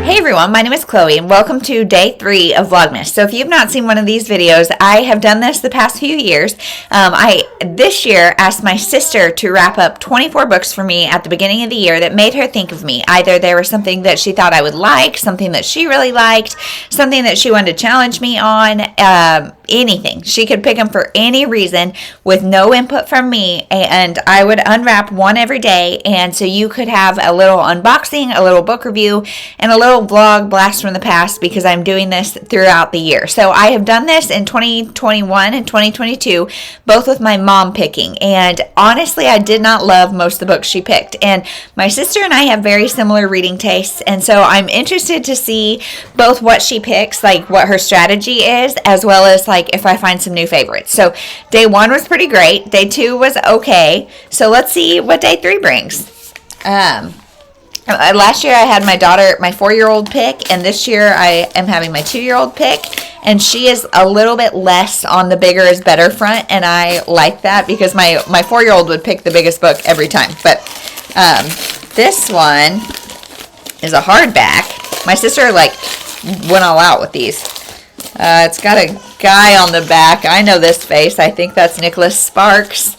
Hey everyone, my name is Chloe and welcome to day 3 of Vlogmas. So if you've not seen one of these videos, I have done this the past few years. I this year asked my sister to wrap up 24 books for me at the beginning of the year that made her think of me. Either there was something that she thought I would like, something that she really liked, something that she wanted to challenge me on, anything. She could pick them for any reason with no input from me, and I would unwrap one every day, and so you could have a little unboxing, a little book review, and a little vlog blast from the past because I'm doing this throughout the year. So I have done this in 2021 and 2022, both with my mom picking, and honestly I did not love most of the books she picked, and my sister and I have very similar reading tastes, and so I'm interested to see both what she picks, like what her strategy is, as well as like if I find some new favorites. So day 1 was pretty great. Day 2 was okay. So let's see what day 3 brings. Last year I had my 4-year-old pick, and this year I am having my 2-year-old pick, and she is a little bit less on the bigger is better front, and I like that because my 4-year-old would pick the biggest book every time. But this one is a hardback. My sister went all out with these. It's got a guy on the back. I know this face. I think that's Nicholas Sparks.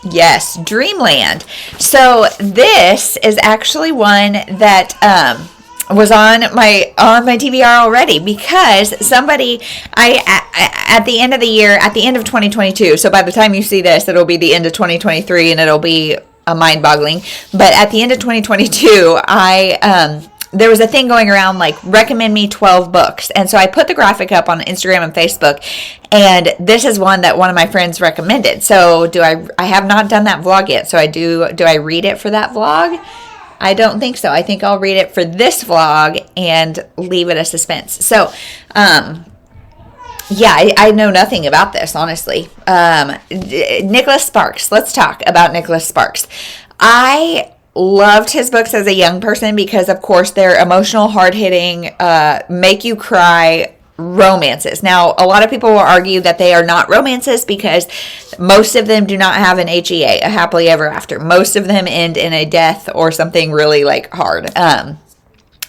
Yes, Dreamland. So this is actually one that was on my TBR already because somebody at the end of the year, at the end of 2022. So by the time you see this, it'll be the end of 2023, and it'll be mind-boggling. But at the end of 2022, there was a thing going around like recommend me 12 books, and so I put the graphic up on Instagram and Facebook, and this is one that one of my friends recommended. So I have not done that vlog yet, so do I read it for that vlog? I don't think so. I think I'll read it for this vlog and leave it a suspense. So yeah, I know nothing about this, honestly. Nicholas Sparks. Let's talk about Nicholas Sparks. I loved his books as a young person because, of course, they're emotional, hard-hitting, make you cry romances. Now, a lot of people will argue that they are not romances because most of them do not have an HEA, a happily ever after. Most of them end in a death or something really hard.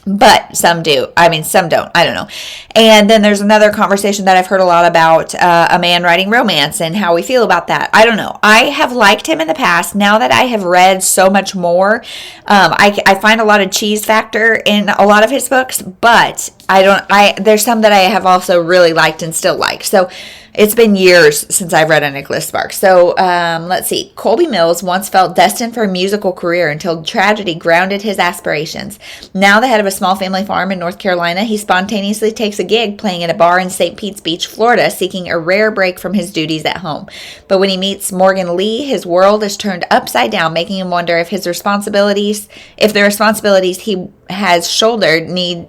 But some do. I mean, some don't. I don't know. And then there's another conversation that I've heard a lot about a man writing romance and how we feel about that. I don't know. I have liked him in the past. Now that I have read so much more, I find a lot of cheese factor in a lot of his books, but there's some that I have also really liked and still like. So it's been years since I've read a Nicholas Sparks. So let's see. Colby Mills once felt destined for a musical career until tragedy grounded his aspirations. Now the head of a small family farm in North Carolina, he spontaneously takes a gig playing at a bar in St. Pete's Beach, Florida, seeking a rare break from his duties at home. But when he meets Morgan Lee, his world is turned upside down, making him wonder if the responsibilities he has shouldered need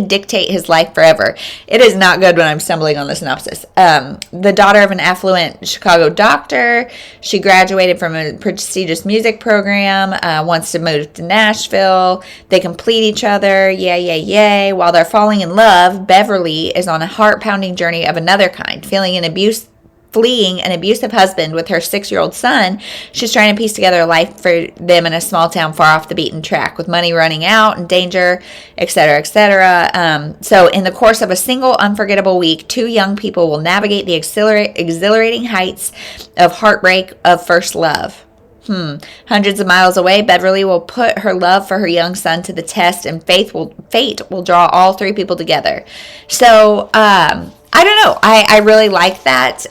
dictate his life forever. It is not good when I'm stumbling on the synopsis. The daughter of an affluent Chicago doctor, she graduated from a prestigious music program, wants to move to Nashville. They complete each other, yay. While they're falling in love, Beverly is on a heart-pounding journey of another kind, fleeing an abusive husband with her 6-year-old son. She's trying to piece together a life for them in a small town far off the beaten track, with money running out and danger, etc., etc. So in the course of a single unforgettable week, 2 young people will navigate the exhilarating heights of heartbreak of first love. Hundreds of miles away, Beverly will put her love for her young son to the test, and fate will draw all 3 people together. So I don't know. I really like that,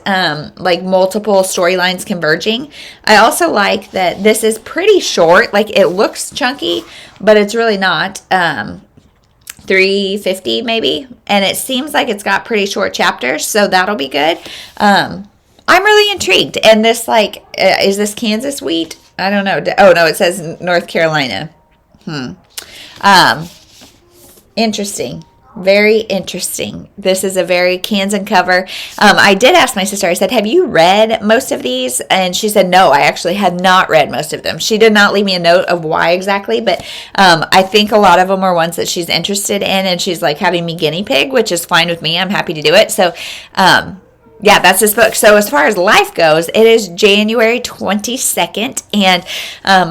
multiple storylines converging. I also like that this is pretty short. It looks chunky, but it's really not. 350 maybe, and it seems like it's got pretty short chapters, so that'll be good. I'm really intrigued. And this, is this Kansas wheat? I don't know. Oh, no, it says North Carolina. Interesting. Very interesting. This is a very Kansan cover. I did ask my sister, I said, have you read most of these? And she said, no, I actually had not read most of them. She did not leave me a note of why exactly, but I think a lot of them are ones that she's interested in, and she's having me guinea pig, which is fine with me. I'm happy to do it. So, yeah, that's his book. So as far as life goes, it is January 22nd, and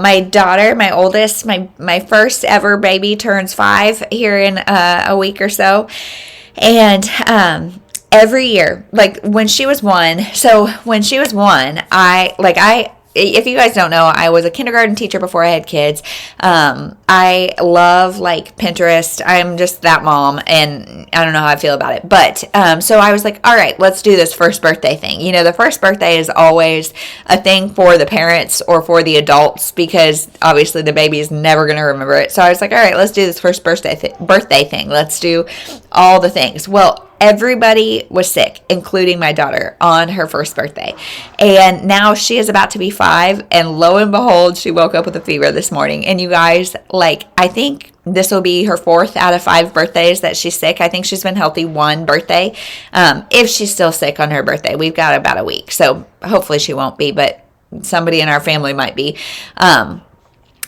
my daughter, my oldest, my first ever baby turns 5 here in a week or so, and every year, like when she was 1, if you guys don't know, I was a kindergarten teacher before I had kids. I love like Pinterest. I'm just that mom, and I don't know how I feel about it. But so I was like, all right, let's do this first birthday thing. You know, the first birthday is always a thing for the parents or for the adults, because obviously the baby is never going to remember it. So I was like, all right, let's do this first birthday thing. Let's do all the things. Well, everybody was sick, including my daughter, on her first birthday. And now she is about to be 5, and lo and behold, she woke up with a fever this morning. And you guys, like, I think this will be her 4th out of 5 birthdays that she's sick. I think she's been healthy 1 birthday. If she's still sick on her birthday, we've got about a week. So hopefully she won't be, but somebody in our family might be.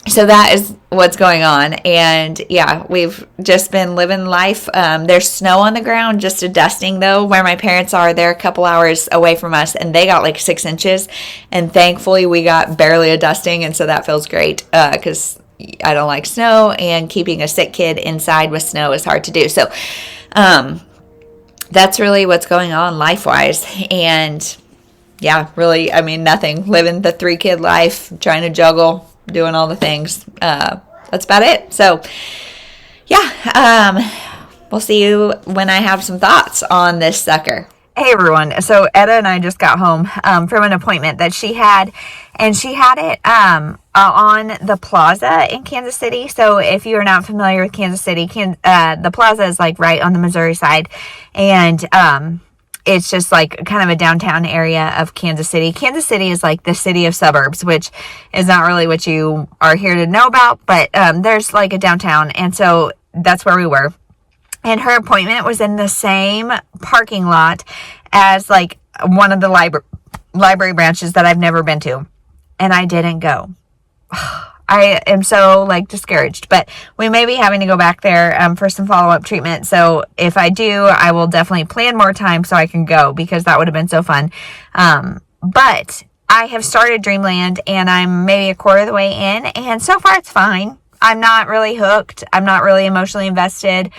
So that is what's going on. And yeah, we've just been living life. There's snow on the ground, just a dusting though, where my parents are. They're a couple hours away from us, and they got like 6 inches. And thankfully we got barely a dusting. And so that feels great, because I don't like snow, and keeping a sick kid inside with snow is hard to do. So, that's really what's going on life-wise. And yeah, really, I mean, nothing. Living the 3-kid life, trying to juggle, doing all the things. That's about it. So yeah, we'll see you when I have some thoughts on this sucker. Hey everyone. So Etta and I just got home from an appointment that she had, and she had it on the plaza in Kansas City. So if you are not familiar with Kansas City, the plaza is like right on the Missouri side, and it's just like kind of a downtown area of Kansas City. Kansas City is like the city of suburbs, which is not really what you are here to know about, but there's like a downtown, and so that's where we were. And her appointment was in the same parking lot as like one of the library branches that I've never been to, and I didn't go. I am so like discouraged, but we may be having to go back there for some follow-up treatment. So if I do, I will definitely plan more time so I can go, because that would have been so fun. But I have started Dreamland, and I'm maybe a quarter of the way in, and so far it's fine. I'm not really hooked. I'm not really emotionally invested.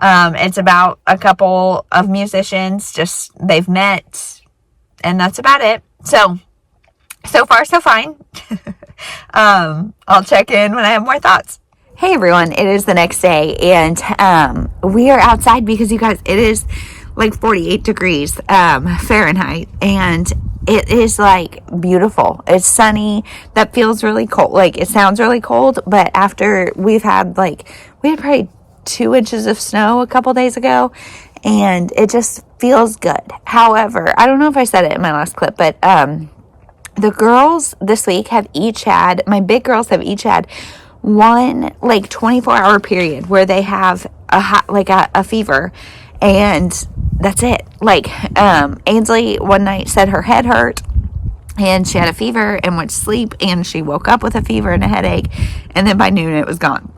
It's about a couple of musicians, just they've met, and that's about it. So far so fine. I'll check in when I have more thoughts. Hey everyone, it is the next day, and we are outside because, you guys, it is like 48 degrees Fahrenheit, and it is like beautiful. It's sunny. That feels really cold. Like, it sounds really cold, but after we had probably 2 inches of snow a couple days ago, and it just feels good. However, I don't know if I said it in my last clip, but the girls this week my big girls have each had one like 24-hour period where they have a fever, and that's it. Like, Ainsley one night said her head hurt, and she had a fever and went to sleep, and she woke up with a fever and a headache, and then by noon it was gone.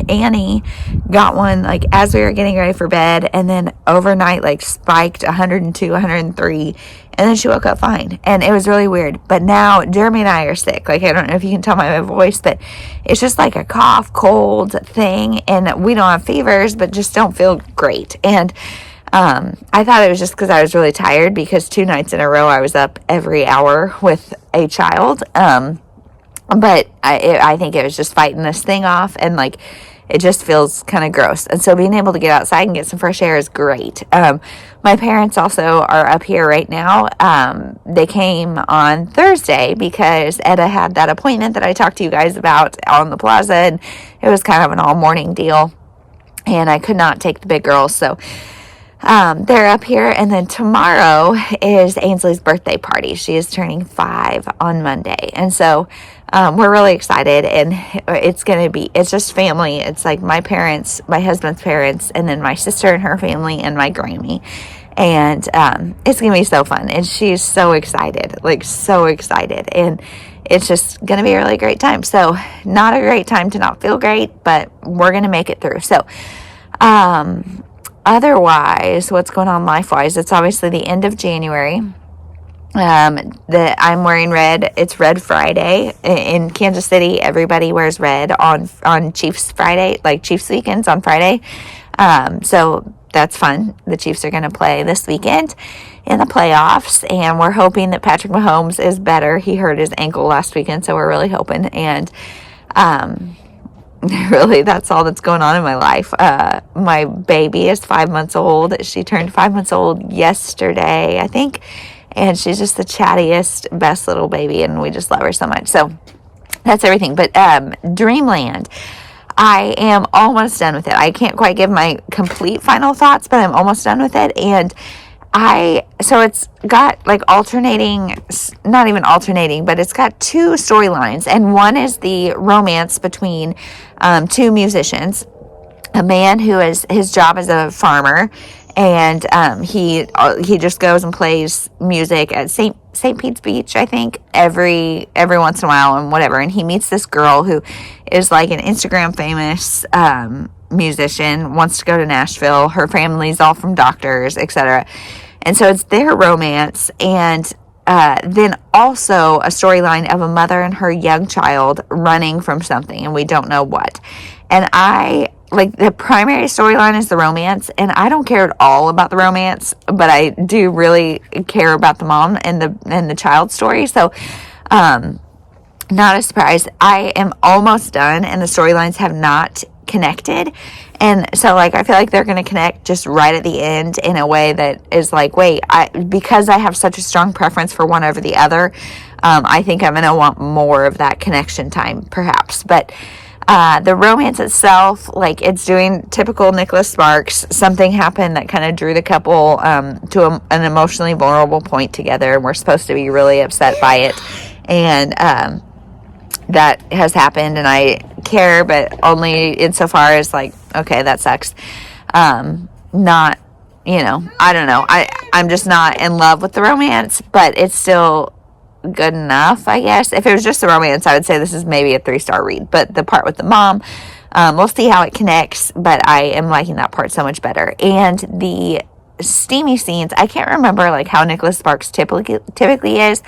Annie got one like as we were getting ready for bed, and then overnight like spiked 102, 103, and then she woke up fine, and it was really weird. But now Jeremy and I are sick. Like, I don't know if you can tell by my voice, but it's just like a cough, cold thing, and we don't have fevers, but just don't feel great. And I thought it was just because I was really tired, because 2 nights in a row I was up every hour with a child. But I think it was just fighting this thing off, and like, it just feels kind of gross. And so being able to get outside and get some fresh air is great. My parents also are up here right now. They came on Thursday because Etta had that appointment that I talked to you guys about on the plaza, and it was kind of an all morning deal, and I could not take the big girls. So they're up here, and then tomorrow is Ainsley's birthday party. She is turning 5 on Monday, and so we're really excited, and it's just family. It's like my parents, my husband's parents, and then my sister and her family, and my Grammy, and it's gonna be so fun, and she's so excited, and it's just gonna be a really great time. So not a great time to not feel great, but we're gonna make it through. So otherwise, what's going on life-wise? It's obviously the end of January. That I'm wearing red. It's Red Friday in Kansas City. Everybody wears red on Chiefs Friday, like Chiefs weekends on Friday. So that's fun. The Chiefs are going to play this weekend in the playoffs, and we're hoping that Patrick Mahomes is better. He hurt his ankle last weekend, so we're really hoping. And really, that's all that's going on in my life. My baby is 5 months old. She turned 5 months old yesterday, I think. And she's just the chattiest, best little baby, and we just love her so much. So that's everything. But Dreamland, I am almost done with it. I can't quite give my complete final thoughts, but I'm almost done with it. And so it's got like alternating, not even alternating, but it's got two storylines. And one is the romance between two musicians. A man who is, his job as a farmer, and he just goes and plays music at St. Pete's Beach, I think, every once in a while and whatever. And he meets this girl who is like an Instagram famous musician, wants to go to Nashville. Her family's all from doctors, etc. And so it's their romance, and then also a storyline of a mother and her young child running from something, and we don't know what. And like, the primary storyline is the romance, and I don't care at all about the romance, but I do really care about the mom and the child story. So, not a surprise. I am almost done, and the storylines have not connected. And so, like, I feel like they're going to connect just right at the end in a way that is like, wait, because I have such a strong preference for one over the other, I think I'm going to want more of that connection time, perhaps. But the romance itself, like, it's doing typical Nicholas Sparks. Something happened that kind of drew the couple to an emotionally vulnerable point together, and we're supposed to be really upset by it. And that has happened, and I care, but only insofar as, like, okay, that sucks. Not, I don't know. I'm just not in love with the romance, but it's still good enough, I guess. If it was just the romance, I would say this is maybe a 3-star read. But the part with the mom, we'll see how it connects, but I am liking that part so much better. And the steamy scenes, I can't remember like how Nicholas Sparks typically is.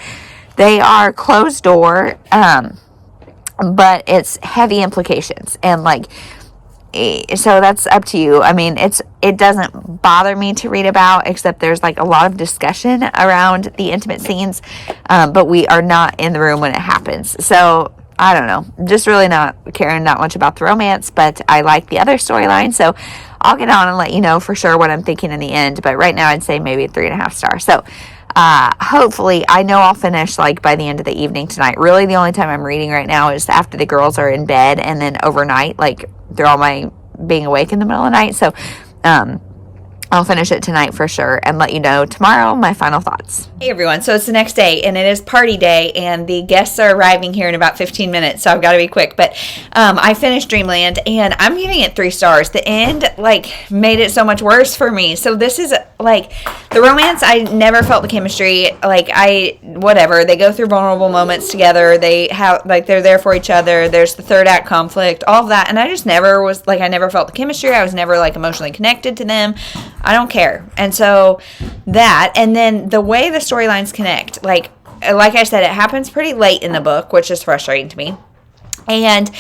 They are closed door, but it's heavy implications, and like, so that's up to you. I mean, it doesn't bother me to read about, except there's like a lot of discussion around the intimate scenes, but we are not in the room when it happens. So I don't know, just really not caring that much about the romance, but I like the other storyline. So I'll get on and let you know for sure what I'm thinking in the end. But right now I'd say maybe a 3.5 stars. So hopefully, I know I'll finish like by the end of the evening tonight. Really, the only time I'm reading right now is after the girls are in bed, and then overnight, like through all my being awake in the middle of the night. So I'll finish it tonight for sure and let you know tomorrow my final thoughts. Hey everyone, so it's the next day and it is party day, and the guests are arriving here in about 15 minutes, so I've got to be quick. But I finished Dreamland and I'm giving it 3 stars. The end like made it so much worse for me. So this is like the romance, I never felt the chemistry. Like whatever, they go through vulnerable moments together, they have like they're there for each other, there's the third act conflict, all of that, and I just never was like, I never felt the chemistry. I was never like emotionally connected to them. I don't care. And so that, and then the way the storylines connect, like I said, it happens pretty late in the book, which is frustrating to me. And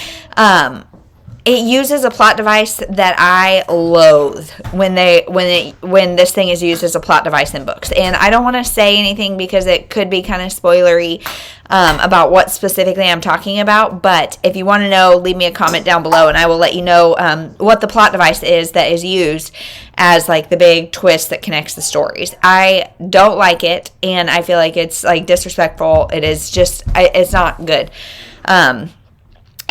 it uses a plot device that I loathe when this thing is used as a plot device in books. And I don't want to say anything because it could be kind of spoilery about what specifically I'm talking about. But if you want to know, leave me a comment down below and I will let you know what the plot device is that is used as like the big twist that connects the stories. I don't like it, and I feel like it's like disrespectful. It is just, it's not good.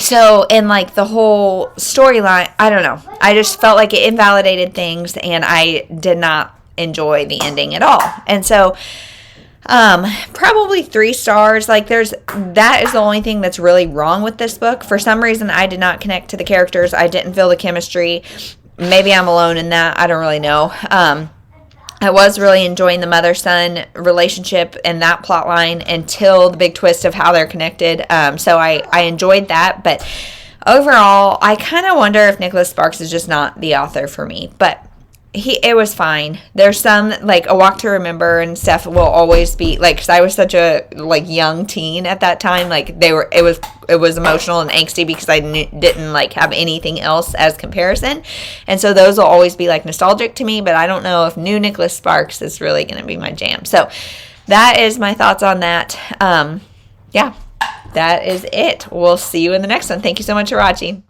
So, in like the whole storyline, I don't know. I just felt like it invalidated things, and I did not enjoy the ending at all. And so, probably 3 stars. Like that is the only thing that's really wrong with this book. For some reason, I did not connect to the characters. I didn't feel the chemistry. Maybe I'm alone in that. I don't really know. I was really enjoying the mother-son relationship and that plot line until the big twist of how they're connected. So I enjoyed that. But overall, I kind of wonder if Nicholas Sparks is just not the author for me. But it was fine. There's some, like, A Walk to Remember and stuff will always be, like, because I was such a, like, young teen at that time. Like, it was emotional and angsty because I didn't, like, have anything else as comparison. And so those will always be, like, nostalgic to me, but I don't know if new Nicholas Sparks is really going to be my jam. So that is my thoughts on that. Yeah, that is it. We'll see you in the next one. Thank you so much for watching.